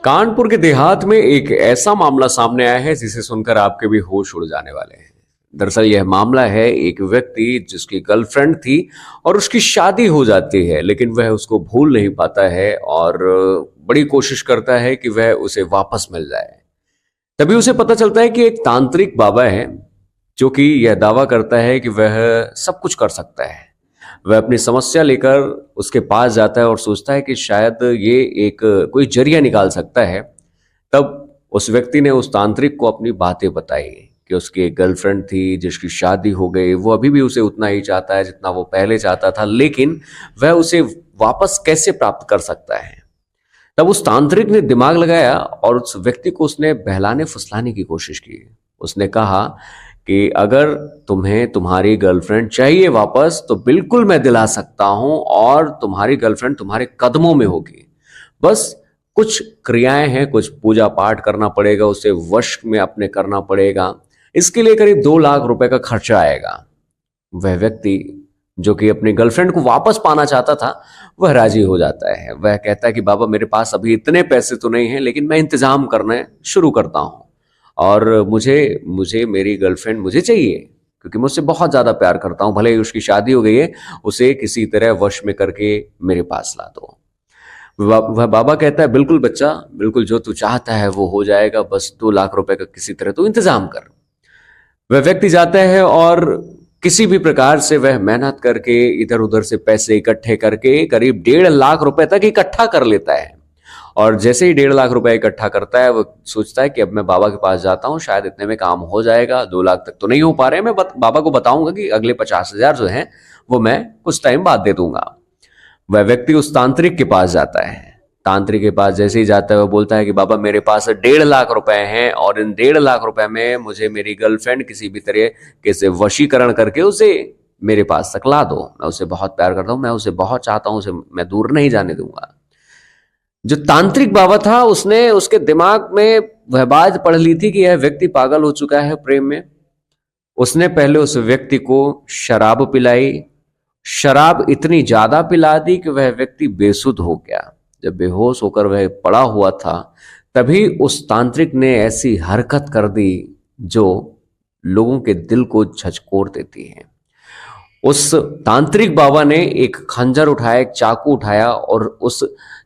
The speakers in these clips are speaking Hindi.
कानपुर के देहात में एक ऐसा मामला सामने आया है जिसे सुनकर आपके भी होश उड़ जाने वाले हैं। दरअसल यह मामला है एक व्यक्ति जिसकी गर्लफ्रेंड थी और उसकी शादी हो जाती है, लेकिन वह उसको भूल नहीं पाता है और बड़ी कोशिश करता है कि वह उसे वापस मिल जाए। तभी उसे पता चलता है कि एक तांत्रिक बाबा है जो कि यह दावा करता है कि वह सब कुछ कर सकता है। वह अपनी समस्या लेकर उसके पास जाता है और सोचता है कि शायद ये एक कोई जरिया निकाल सकता है। तब उस व्यक्ति ने उस तांत्रिक को अपनी बातें बताई कि उसकी एक गर्लफ्रेंड थी जिसकी शादी हो गई, वो अभी भी उसे उतना ही चाहता है जितना वो पहले चाहता था, लेकिन वह उसे वापस कैसे प्राप्त कर सकता है। तब उस तांत्रिक ने दिमाग लगाया और उस व्यक्ति को उसने बहलाने फुसलाने की कोशिश की। उसने कहा कि अगर तुम्हें तुम्हारी गर्लफ्रेंड चाहिए वापस तो बिल्कुल मैं दिला सकता हूं और तुम्हारी गर्लफ्रेंड तुम्हारे कदमों में होगी। बस कुछ क्रियाएं हैं, कुछ पूजा पाठ करना पड़ेगा, उसे वश में अपने करना पड़ेगा। इसके लिए करीब 2 लाख रुपए का खर्चा आएगा। वह व्यक्ति जो कि अपनी गर्लफ्रेंड को वापस पाना चाहता था वह राजी हो जाता है। वह कहता है कि बाबा मेरे पास अभी इतने पैसे तो नहीं हैं, लेकिन मैं इंतजाम करना शुरू करता हूं और मुझे मुझे मेरी गर्लफ्रेंड मुझे चाहिए क्योंकि मैं उससे बहुत ज़्यादा प्यार करता हूं। भले ही उसकी शादी हो गई है, उसे किसी तरह वश में करके मेरे पास ला दो। वह बाबा कहता है बिल्कुल बच्चा, बिल्कुल जो तू चाहता है वो हो जाएगा, बस 2 लाख रुपए का किसी तरह तू इंतजाम कर। वह व्यक्ति जाता है और किसी भी प्रकार से वह मेहनत करके इधर उधर से पैसे इकट्ठे करके करीब 1.5 लाख रुपए तक इकट्ठा कर लेता है। और जैसे ही 1.5 लाख रुपए इकट्ठा करता है, वो सोचता है कि अब मैं बाबा के पास जाता हूँ, शायद इतने में काम हो जाएगा। 2 लाख तक तो नहीं हो पा रहे हैं, मैं बाबा को बताऊंगा कि अगले 50,000 जो हैं वो मैं कुछ टाइम बाद दे दूंगा। वह व्यक्ति उस तांत्रिक के पास जाता है। तांत्रिक के पास जैसे ही जाता है वो बोलता है कि बाबा मेरे पास 1.5 लाख रुपए हैं और इन 1.5 लाख रुपए में मुझे मेरी गर्लफ्रेंड किसी भी तरह से वशीकरण करके उसे मेरे पास तक ला दो। मैं उसे बहुत प्यार करता हूँ, मैं उसे बहुत चाहता हूँ, उसे मैं दूर नहीं जाने दूंगा। जो तांत्रिक बाबा था उसने उसके दिमाग में वह बात पढ़ ली थी कि यह व्यक्ति पागल हो चुका है प्रेम में। उसने पहले उस व्यक्ति को शराब पिलाई। शराब इतनी ज्यादा पिला दी कि वह व्यक्ति बेसुध हो गया। जब बेहोश होकर वह पड़ा हुआ था तभी उस तांत्रिक ने ऐसी हरकत कर दी जो लोगों के दिल को झकझोर देती है। उस तांत्रिक बाबा ने एक खंजर उठाया, एक चाकू उठाया और उस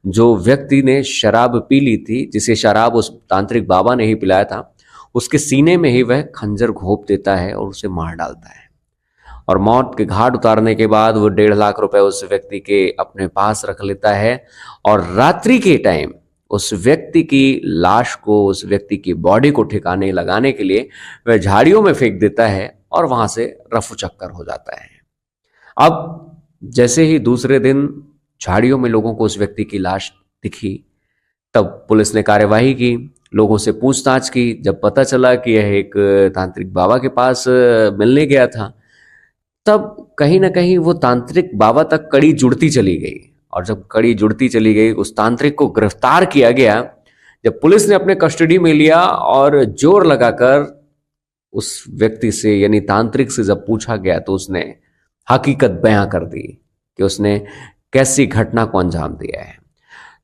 जो व्यक्ति ने शराब पी ली थी, जिसे शराब उस तांत्रिक बाबा ने ही पिलाया था, उसके सीने में ही वह खंजर घोंप देता है और उसे मार डालता है। और मौत के घाट उतारने के बाद वो 1.5 लाख रुपए उस व्यक्ति के अपने पास रख लेता है और रात्रि के टाइम उस व्यक्ति की लाश को, उस व्यक्ति की बॉडी को ठिकाने लगाने के लिए वह झाड़ियों में फेंक देता है और वहां से रफू चक्कर हो जाता है। अब जैसे ही दूसरे दिन झाड़ियों में लोगों को उस व्यक्ति की लाश दिखी, तब पुलिस ने कार्यवाही की, लोगों से पूछताछ की। जब पता चला कि यह एक तांत्रिक बाबा के पास मिलने गया था, तब कहीं ना कहीं वो तांत्रिक बाबा तक कड़ी जुड़ती चली गई और जब कड़ी जुड़ती चली गई उस तांत्रिक को गिरफ्तार किया गया। जब पुलिस ने अपने कस्टडी में लिया और जोर लगाकर उस व्यक्ति से यानी तांत्रिक से जब पूछा गया तो उसने हकीकत बयां कर दी कि उसने कैसी घटना को अंजाम दिया है।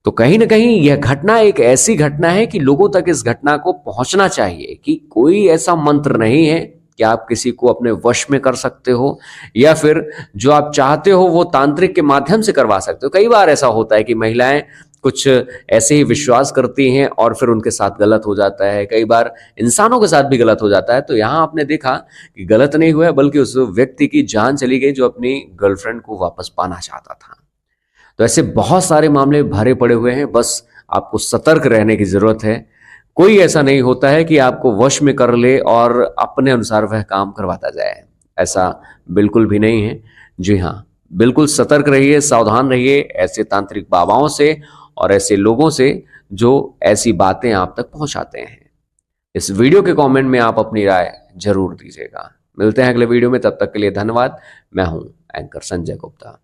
तो कहीं ना कहीं यह घटना एक ऐसी घटना है कि लोगों तक इस घटना को पहुंचना चाहिए कि कोई ऐसा मंत्र नहीं है कि आप किसी को अपने वश में कर सकते हो या फिर जो आप चाहते हो वो तांत्रिक के माध्यम से करवा सकते हो। कई बार ऐसा होता है कि महिलाएं कुछ ऐसे ही विश्वास करती हैं और फिर उनके साथ गलत हो जाता है। कई बार इंसानों के साथ भी गलत हो जाता है। तो यहाँ आपने देखा कि गलत नहीं हुआ बल्कि उस व्यक्ति की जान चली गई जो अपनी गर्लफ्रेंड को वापस पाना चाहता था। तो ऐसे बहुत सारे मामले भरे पड़े हुए हैं, बस आपको सतर्क रहने की जरूरत है। कोई ऐसा नहीं होता है कि आपको वश में कर ले और अपने अनुसार वह काम करवाता जाए, ऐसा बिल्कुल भी नहीं है। जी हाँ, बिल्कुल सतर्क रहिए, सावधान रहिए ऐसे तांत्रिक बाबाओं से और ऐसे लोगों से जो ऐसी बातें आप तक पहुंचाते हैं। इस वीडियो के कमेंट में आप अपनी राय जरूर दीजिएगा। मिलते हैं अगले वीडियो में, तब तक के लिए धन्यवाद। मैं हूं एंकर संजय गुप्ता।